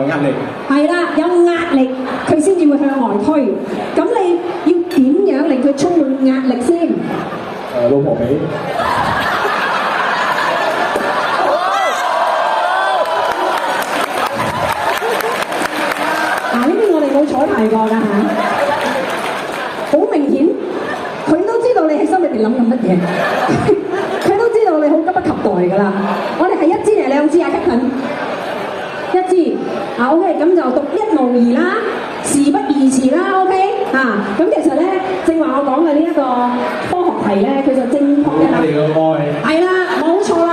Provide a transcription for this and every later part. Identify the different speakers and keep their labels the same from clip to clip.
Speaker 1: 壓力。
Speaker 2: 係啦，有壓力佢先至會向外推。咁你要點樣令佢充滿壓力先？
Speaker 1: 老婆俾。
Speaker 2: 呢啲我哋冇彩排過㗎嚇，好明顯，佢都知道你喺心裏邊諗緊乜嘢，佢都知道你好急不及待㗎啦。我哋係一支定係兩支啊 Captain？ 一支啊 OK， 咁就獨一無二啦，事不宜遲啦 OK 啊。咁其實咧，正話我講嘅呢一個科學題咧，佢就正確嘅啦。我哋嘅愛係啦，冇錯啦。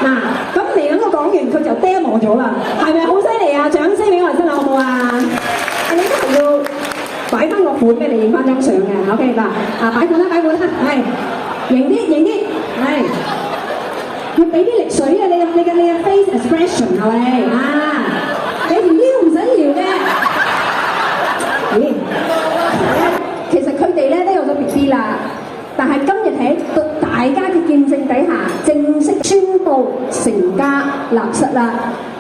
Speaker 2: 嗱，咁嚟緊我講完，佢就 demo 咗啦，係咪好犀利啊？掌聲俾我哋真係好唔好啊？你都係要擺翻個款俾你影翻張相嘅 OK 嗱，擺款啦，係型啲，係要俾啲力水啊！你嘅 face expression 係咪啊？你條腰唔使撩嘅。其實佢哋咧都有咗 BB 啦，但係今日喺大家嘅見證底下，正式宣布成家立室啦。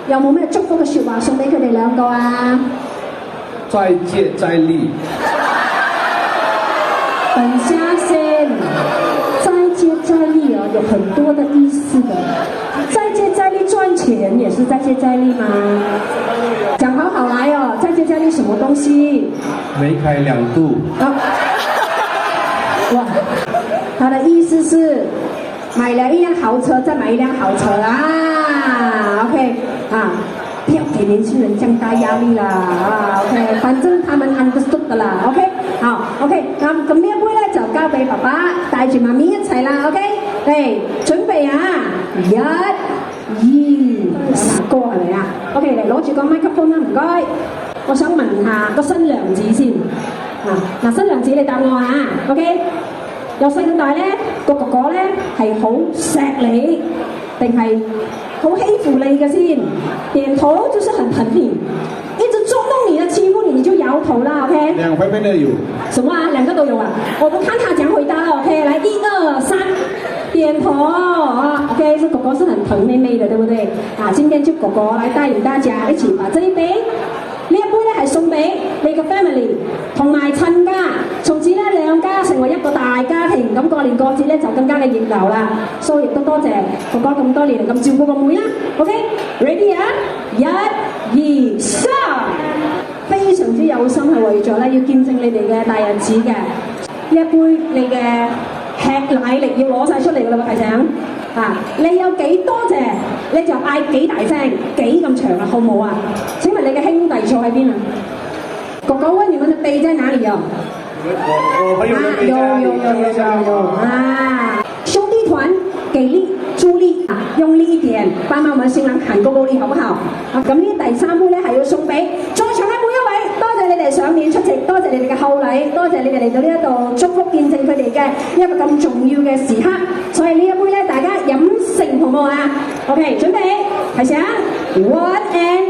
Speaker 2: 有冇咩祝福嘅説話送俾佢哋兩個啊？
Speaker 1: 再接再厲。
Speaker 2: 等下先，再接再厲有很多的意思的。再接再厲賺錢也是再接再厲嗎？講好來哦，再接再厲什麼東西？
Speaker 1: 梅開兩度。
Speaker 2: 哇，他的意思是買了一輛豪車，再買一輛豪車啊 OK 啊。不要給年輕人這樣大壓力啦，OK， 反正他們 understood 的啦 ，OK， 好 ，OK， 咁呢一杯咧就交俾爸爸，帶住媽咪一齊啦 ，OK， 嚟準備啊，1、2，殺歌係咪啊 ？OK， 嚟攞住個麥克風啦，唔該。我想問下個新娘子先，嗱新娘子你答我啊 ，OK， 由細到大咧個哥哥咧係好錫你，定係好欺負你嘅先？點頭就是很疼你，一直捉弄你的欺負你，你就搖頭啦 ，OK？
Speaker 1: 兩塊都有。
Speaker 2: 什麼啊？兩個都有啊？我們看他講回答 ，OK？來，1、2、3，點頭啊 ，OK？這哥哥是很疼妹妹的，對不對？啊，今天就哥哥來帶領大家一起把這一杯。呢一杯咧係送俾你個 family 同埋親家，從此咧兩家成為一個大家庭，咁過年過節咧就更加嘅熱鬧啦。所以亦都多謝哥哥咁多年嚟咁照顧個妹啦。OK，ready 啊，1、2、3，非常之有心係為咗咧要見證你哋嘅大日子嘅。呢一杯你嘅吃奶力要攞晒出嚟㗎啦喎，提醒。你有幾多謝你就嗌幾大聲，幾咁長啊，好唔好啊？請問你嘅兄弟坐喺邊啊？哥哥問你們的杯在哪裡啊？
Speaker 1: 我朋友的杯
Speaker 2: 有兄弟團給力助力用力一點，幫我們新郎喊高高力，好不好？咁呢第三杯咧係要送俾在場嘅每一位，多謝你哋上面出席，多謝你哋嘅厚禮，多謝你哋嚟到呢一度祝福見證佢哋嘅一個咁重要嘅時刻。所以呢一杯咧，大家飲成好唔好啊 ？OK， 準備，係時啊 ，1 and